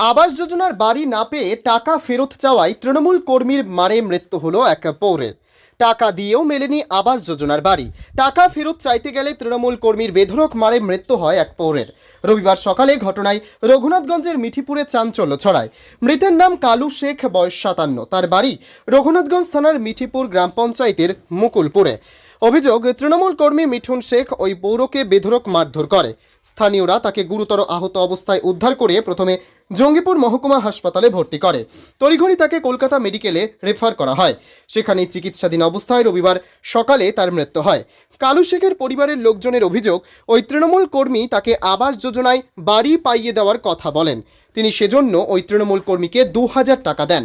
আবাস যোজনার বাড়ি না পেয়ে টাকা ফেরত চাওয়ায় তৃণমূল কর্মীর মারে মৃত্যু হলো এক পৌরের। টাকা দিয়েও মেলেনি আবাস যোজনার বাড়ি। টাকা ফেরত চাইতে গেলে তৃণমূল কর্মীর বেধড়ক মারে মৃত্যু হয় এক পৌরের। রবিবার সকালে ঘটনায় রঘুনাথগঞ্জের মিঠিপুরে চাঞ্চল্য ছড়ায়। মৃতের নাম কালু শেখ, বয়স 57। তার বাড়ি রঘুনাথগঞ্জ থানার মিঠিপুর গ্রাম পঞ্চায়েতের মুকুলপুরে। অভিযোগ, তৃণমূল কর্মী মিঠুন শেখ ওই পৌরকে বেধড়ক মারধর করে। স্থানীয়রা তাকে গুরুতর আহত অবস্থায় উদ্ধার করে প্রথমে জঙ্গিপুর মহকুমা হাসপাতালে ভর্তি করে। তড়িঘড়ি তাকে কলকাতা মেডিকেলে রেফার করা হয়। সেখানে চিকিৎসাধীন অবস্থায় রবিবার সকালে তার মৃত্যু হয়। কালু শেখের পরিবারের লোকজনের অভিযোগ, ওই তৃণমূল কর্মী তাকে আবাস যোজনায় বাড়ি পাইয়ে দেওয়ার কথা বলেন। তিনি সেজন্য ওই তৃণমূল কর্মীকে 2000 টাকা দেন।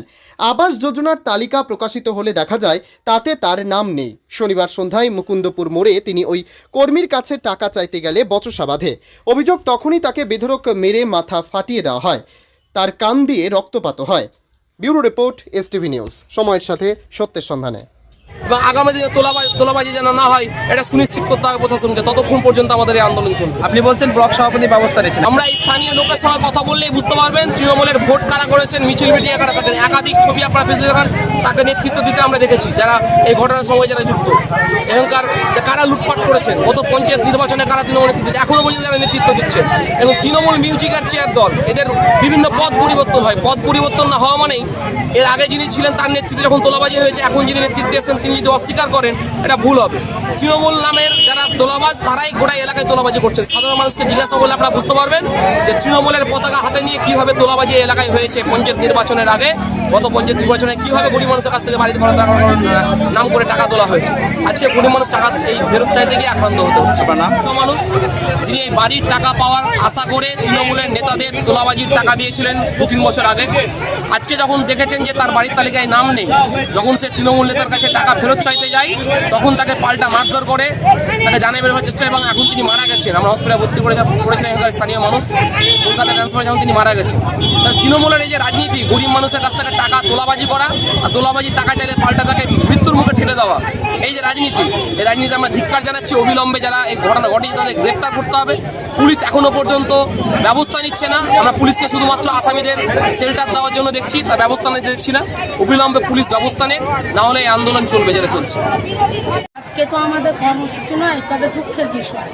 আবাস যোজনার তালিকা প্রকাশিত হলে দেখা যায় তাতে তার নাম নেই। শনিবার সন্ধ্যায় মুকুন্দপুর মোড়ে তিনি ওই কর্মীর কাছে টাকা চাইতে গেলে বচসা বাঁধে। অভিযোগ, তখনই তাকে বেধড়ক মেরে মাথা ফাটিয়ে দেওয়া হয়। তার কান দিয়ে রক্তপাত হয়। Bureau report, STV news. সময়ের সাথে সত্যের সন্ধানে। এবং আগামী দিনে তোলাবাজি যেন না হয় এটা সুনিশ্চিত করতে হবে প্রশাসনকে। ততক্ষণ পর্যন্ত আমাদের এই আন্দোলন চলবে। আপনি বলছেন ব্লক সভাপতি ব্যবস্থা নিচ্ছেন। আমরা এই স্থানীয় লোকের সঙ্গে কথা বললেই বুঝতে পারবেন তৃণমূলের ভোট কারা করেছেন, মিছিল মিটিয়ে কারা থাকেন। একাধিক ছবি আপনারা ফেসবুকে দেখান, তাকে নেতৃত্ব দিতে আমরা দেখেছি যারা এই ঘটনার সঙ্গে যারা যুক্ত। এখানকার যে কারা লুটপাট করেছেন, গত পঞ্চায়েত নির্বাচনে কারা তৃণমূল নেতৃত্ব এখনো পর্যন্ত যারা নেতৃত্ব দিচ্ছেন, এবং তৃণমূল মিউজিকের চেয়ার দল, এদের বিভিন্ন পদ পরিবর্তন হয়। পদ পরিবর্তন না হওয়া মানেই এর আগে যিনি ছিলেন তার নেতৃত্বে যখন তোলাবাজি হয়েছে, এখন যিনি নেতৃত্বে এসেছেন তিনি যদি অস্বীকার করেন এটা ভুল হবে। তৃণমূল নামের যারা তোলাবাজ তারাই গোটাই এলাকায় তোলাবাজি করছেন। সাধারণ মানুষকে জিজ্ঞাসা করলে আপনারা বুঝতে পারবেন যে তৃণমূলের পতাকা হাতে নিয়ে কীভাবে তোলাবাজি এলাকায় হয়েছে। পঞ্চায়েত নির্বাচনের আগে, গত পঞ্চায়েত নির্বাচনে কীভাবে গরিব মানুষের কাছ থেকে বাড়িতে নাম করে টাকা তোলা হয়েছে। আজকে গরিব মানুষ টাকা এই ফেরত চাইতে গিয়ে আক্রান্ত হতে হচ্ছে। মানুষ যিনি এই বাড়ির টাকা পাওয়ার আশা করে তৃণমূলের নেতাদের তোলাবাজির টাকা দিয়েছিলেন 2-3 বছর আগে, আজকে যখন দেখেছেন যে তার বাড়ির তালিকায় নাম নেই, যখন সে তৃণমূল নেতার কাছে টাকা ফেরত চাইতে যায় তখন তাকে পাল্টা মারধর করে, তাকে জানে বের হওয়ার চেষ্টা, এবং এখন তিনি মারা গেছেন। আমরা হসপিটালে ভর্তি করেছিলেন এখানকার স্থানীয় মানুষ। কলকাতা ট্রান্সফার যখন তিনি মারা গেছেন। তৃণমূলের এই যে রাজনীতি, গরিব মানুষের কাছ থেকে টাকা তোলাবাজি করা আর তোলাবাজির টাকা চাইলে পাল্টা তাকে মৃত্যুর মুখে ঠেলে দেওয়া, এই যে রাজনীতি, এই রাজনীতি আমরা ধিক্কার জানাচ্ছি। অবিলম্বে যারা এই ঘটনা ঘটিয়েছে তাদের গ্রেপ্তার করতে হবে। পুলিশ এখনো পর্যন্ত ব্যবস্থা নিচ্ছে না। আমরা পুলিশকে শুধুমাত্র আসামিদের শেল্টার দেওয়ার জন্য দেখছি, তার ব্যবস্থা নিতে দেখছি না। অবিলম্বে পুলিশ ব্যবস্থা নেই, না হলে এই আন্দোলন চলবে যেটা চলছে। আজকে তো আমাদের কর্মসূচি নয়, তবে দুঃখের বিষয়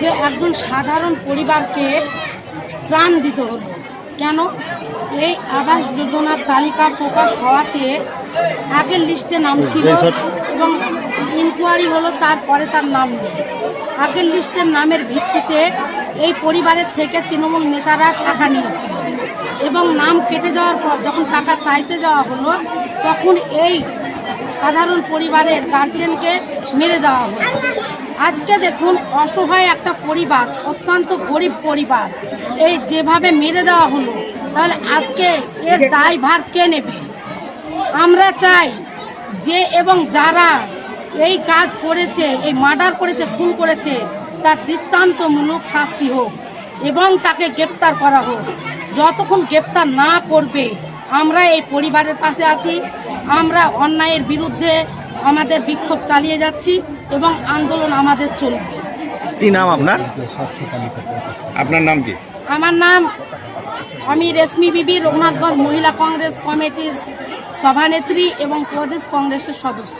যে একজন সাধারণ পরিবারকে প্রাণ দিতে হলো। কেন? এই আবাস যোজনার তালিকা প্রকাশ হওয়াতে আগের লিস্টে নাম ছিল এবং ইনকোয়ারি হলো, তারপরে তার নাম নেই। আগের লিস্টের নামের ভিত্তিতে এই পরিবারের থেকে তৃণমূল নেতারা টাকা নিয়েছিল এবং নাম কেটে যাওয়ার পর যখন টাকা চাইতে যাওয়া হলো তখন এই সাধারণ পরিবারের গার্জেনকে মেরে দেওয়া হলো। আজকে দেখুন, অসহায় একটা পরিবার, অত্যন্ত গরিব পরিবার, এই যেভাবে মেরে দেওয়া হলো, তাহলে আজকে এর দায়ভার কে নেবে? আমরা চাই যে এবং যারা এই কাজ করেছে, এই মার্ডার করেছে, খুন করেছে, তার দৃষ্টান্তমূলক শাস্তি হোক এবং তাকে গ্রেপ্তার করা হোক। যতক্ষণ গ্রেপ্তার না করবে আমরা এই পরিবারের পাশে আছি। আমরা অন্যায়ের বিরুদ্ধে আমাদের বিক্ষোভ চালিয়ে যাচ্ছি এবং আন্দোলন আমাদের চলবে। কি নাম আপনার? আপনার নাম কি? আমার নাম আমি রেশমি বিবি, রঘুনাথগঞ্জ মহিলা কংগ্রেস কমিটির সভানেত্রী এবং প্রদেশ কংগ্রেসের সদস্য।